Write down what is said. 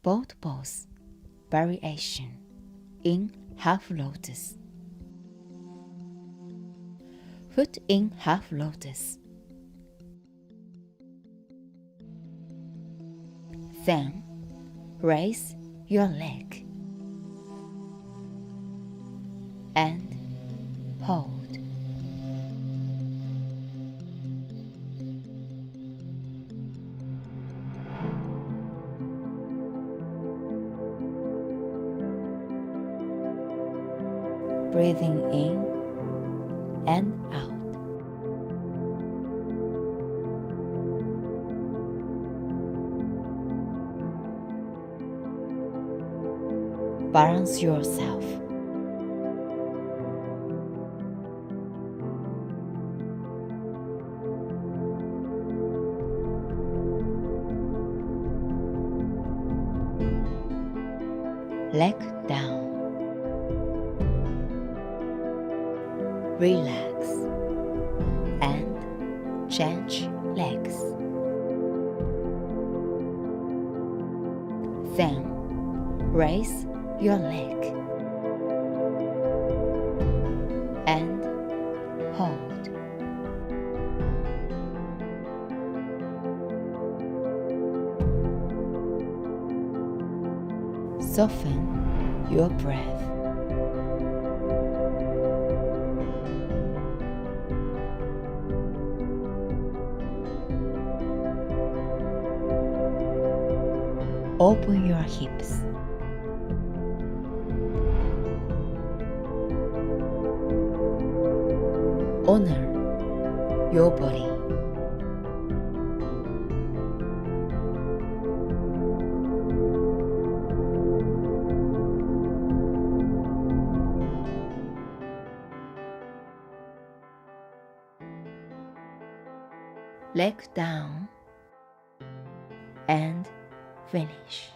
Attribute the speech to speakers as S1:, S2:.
S1: Boat pose variation in half lotus. Foot in half lotus. Then raise your leg and hold. Breathing in and out. Balance yourself. Leg down. Relax and change legs. Then raise your leg and hold. Soften your breath. Open your hips. Honor your body. Leg down and finish.